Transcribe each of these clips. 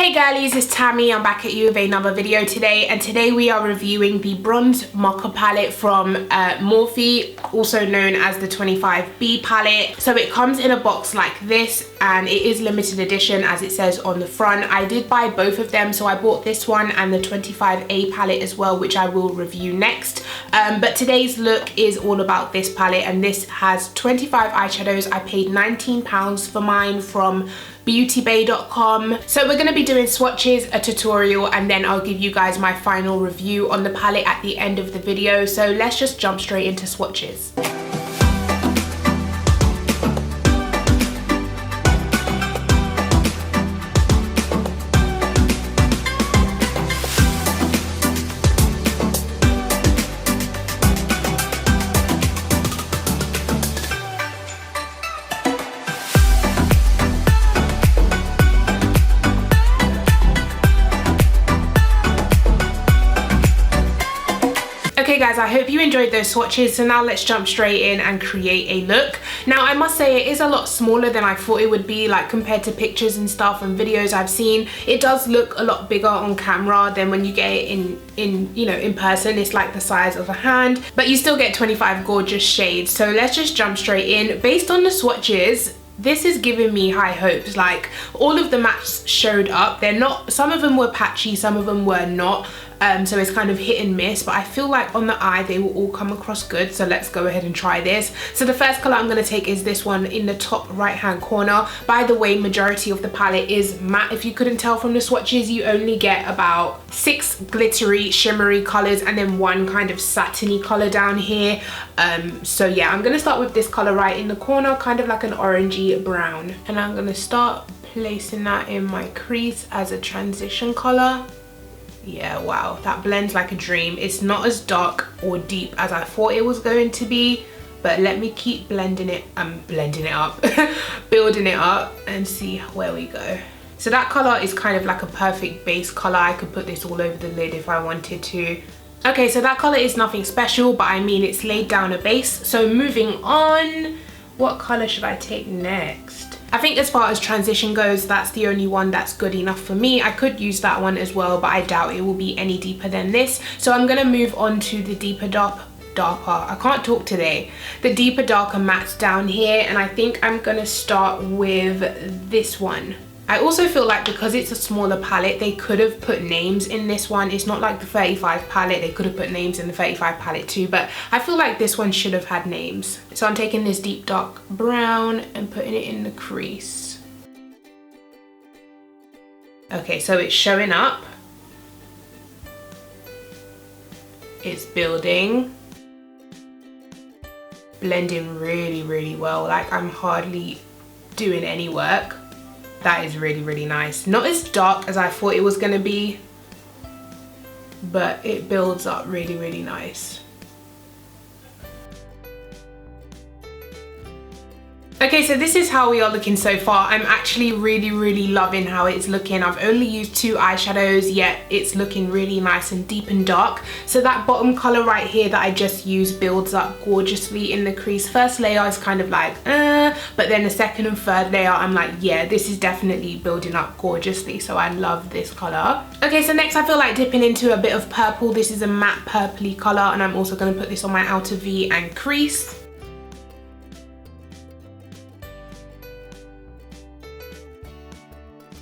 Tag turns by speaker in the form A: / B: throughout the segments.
A: Hey girlies, it's Tammy. I'm back at you with another video today, and today we are reviewing the Bronze Mocha palette from Morphe, also known as the 25B palette. So it comes in a box like this, and it is limited edition as it says on the front. I did buy both of them, so I bought this one and the 25A palette as well, which I will review next. But today's look is all about this palette, and this has 25 eyeshadows. I paid £19 for mine from beautybay.com. So we're going to be doing swatches, a tutorial, and then I'll give you guys my final review on the palette at the end of the video. So let's just jump straight into swatches. Okay guys, I hope you enjoyed those swatches. So now let's jump straight in and create a look. Now I must say it is a lot smaller than I thought it would be, like compared to pictures and stuff and videos I've seen. It does look a lot bigger on camera than when you get it in person. It's like the size of a hand, but you still get 25 gorgeous shades. So let's just jump straight in. Based on the swatches, this is giving me high hopes. Like all of the mattes showed up. They're not, some of them were patchy, some of them were not. So it's kind of hit and miss, but I feel like on the eye they will all come across good. So let's go ahead and try this. So the first color I'm going to take is this one in the top right hand corner. By the way, majority of the palette is matte. If you couldn't tell from the swatches, you only get about 6 glittery shimmery colors and then one kind of satiny color down here. So yeah, I'm going to start with this color right in the corner, kind of like an orangey brown, and I'm going to start placing that in my crease as a transition color. Yeah, wow, that blends like a dream. It's not as dark or deep as I thought it was going to be, but let me keep blending it up building it up and see where we go. So that color is kind of like a perfect base color. I could put this all over the lid if I wanted to. Okay, so that color is nothing special, but I mean it's laid down a base. So moving on, what color should I take next? I think as far as transition goes, that's the only one that's good enough for me. I could use that one as well, but I doubt it will be any deeper than this. So I'm going to move on to the deeper darker, I can't talk today, the deeper darker mattes down here, and I think I'm going to start with this one. I also feel like because it's a smaller palette, they could have put names in this one. It's not like the 35 palette. They could have put names in the 35 palette too, but I feel like this one should have had names. So I'm taking this deep dark brown and putting it in the crease. Okay, so it's showing up. It's building. Blending really, really well. Like I'm hardly doing any work. That is really, really nice. Not as dark as I thought it was gonna be, but it builds up really, really nice. Okay, so this is how we are looking so far. I'm actually really, really loving how it's looking. I've only used 2 eyeshadows, yet it's looking really nice and deep and dark. So that bottom color right here that I just used builds up gorgeously in the crease. First layer is kind of like, but then the second and third layer, I'm like, yeah, this is definitely building up gorgeously. So I love this color. Okay, so next I feel like dipping into a bit of purple. This is a matte purpley color, and I'm also gonna put this on my outer V and crease.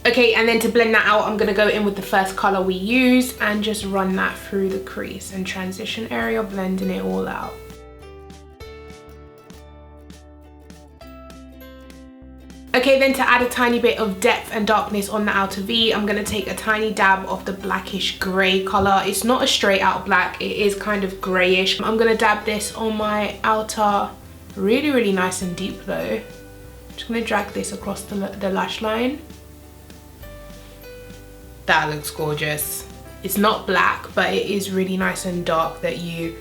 A: Okay, and then to blend that out, I'm gonna go in with the first color we use and just run that through the crease and transition area, blending it all out. Okay, then to add a tiny bit of depth and darkness on the outer V, I'm gonna take a tiny dab of the blackish gray color. It's not a straight out black, it is kind of grayish. I'm gonna dab this on my outer, really, really nice and deep though. I'm just gonna drag this across the lash line. That looks gorgeous. It's not black, but it is really nice and dark that you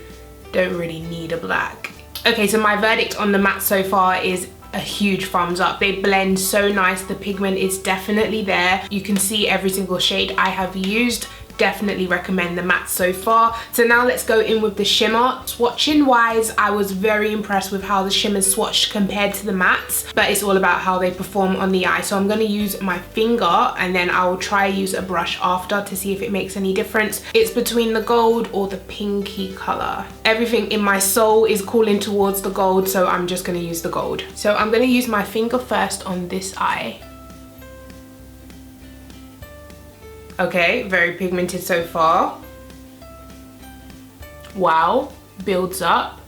A: don't really need a black. Okay, so my verdict on the matte so far is a huge thumbs up. They blend so nice. The pigment is definitely there. You can see every single shade I have used definitely recommend the matte so far. So now let's go in with the shimmer. Swatching wise, I was very impressed with how the shimmers swatched compared to the mattes, but it's all about how they perform on the eye. So I'm going to use my finger and then I will try use a brush after to see if it makes any difference. It's between the gold or the pinky color. Everything in my soul is calling towards the gold, so I'm just going to use the gold. So I'm going to use my finger first on this eye. Okay, very pigmented so far. Wow, builds up.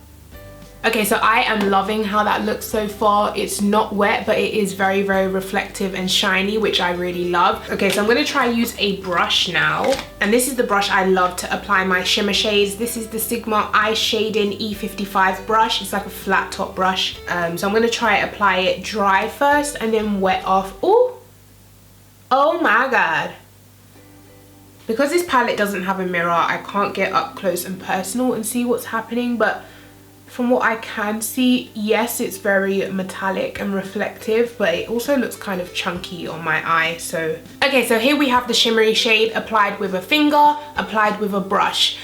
A: Okay, so I am loving how that looks so far. It's not wet, but it is very, very reflective and shiny, which I really love. Okay, so I'm gonna try use a brush now. And this is the brush I love to apply my shimmer shades. This is the Sigma Eye Shading E55 brush. It's like a flat top brush. So I'm gonna try apply it dry first and then wet off. Ooh, oh my God. Because this palette doesn't have a mirror, I can't get up close and personal and see what's happening, but from what I can see, yes, it's very metallic and reflective, but it also looks kind of chunky on my eye. So okay, so here we have the shimmery shade applied with a finger, applied with a brush.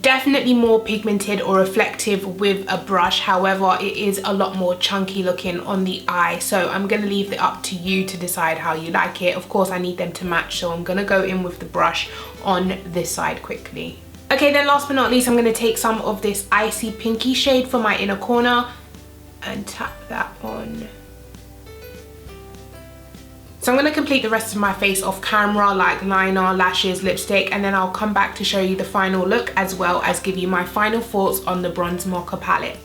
A: Definitely more pigmented or reflective with a brush, however it is a lot more chunky looking on the eye, so I'm going to leave it up to you to decide how you like it. Of course I need them to match, so I'm going to go in with the brush on this side quickly. Okay, then last but not least, I'm going to take some of this icy pinky shade for my inner corner and tap that on. So I'm going to complete the rest of my face off camera, like liner, lashes, lipstick, and then I'll come back to show you the final look as well as give you my final thoughts on the Bronze Mocha palette.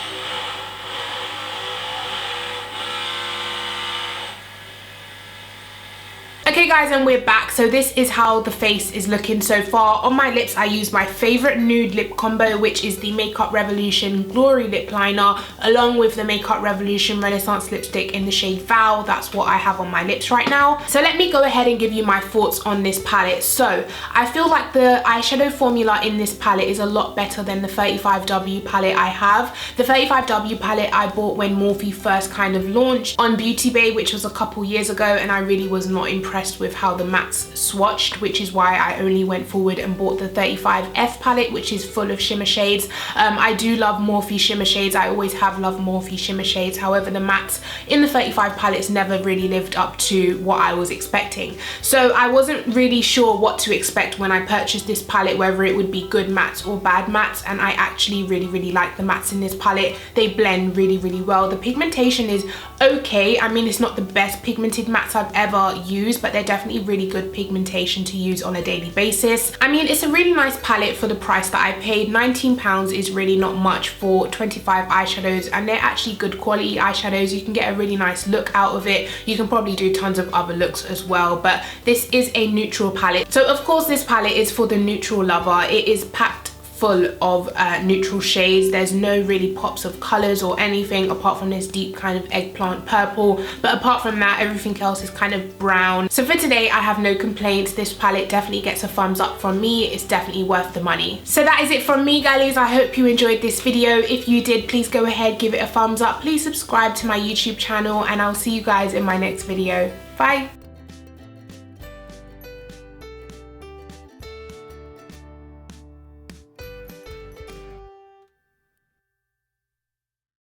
A: Okay guys, and we're back. So this is how the face is looking so far. On my lips I use my favorite nude lip combo, which is the Makeup Revolution Glory Lip Liner along with the Makeup Revolution Renaissance lipstick in the shade Vow. That's what I have on my lips right now. So let me go ahead and give you my thoughts on this palette. So I feel like the eyeshadow formula in this palette is a lot better than the 35W palette I have. The 35W palette I bought when Morphe first kind of launched on Beauty Bay, which was a couple years ago, and I really was not impressed with how the mattes swatched, which is why I only went forward and bought the 35F palette, which is full of shimmer shades. I do love Morphe shimmer shades. I always have loved Morphe shimmer shades. However, the mattes in the 35 palettes never really lived up to what I was expecting. So I wasn't really sure what to expect when I purchased this palette, whether it would be good mattes or bad mattes, and I actually really like the mattes in this palette. They blend really well. The pigmentation is okay. I mean, it's not the best pigmented mattes I've ever used, but they're definitely really good pigmentation to use on a daily basis. I mean, it's a really nice palette for the price that I paid. £19 is really not much for 25 eyeshadows, and they're actually good quality eyeshadows. You can get a really nice look out of it. You can probably do tons of other looks as well, but this is a neutral palette. So of course this palette is for the neutral lover. It is packed full of neutral shades. There's no really pops of colors or anything apart from this deep kind of eggplant purple, but apart from that everything else is kind of brown. So for today I have no complaints. This palette definitely gets a thumbs up from me. It's definitely worth the money. So that is it from me, girlies. I hope you enjoyed this video. If you did, please go ahead, give it a thumbs up. Please subscribe to my YouTube channel, and I'll see you guys in my next video. Bye.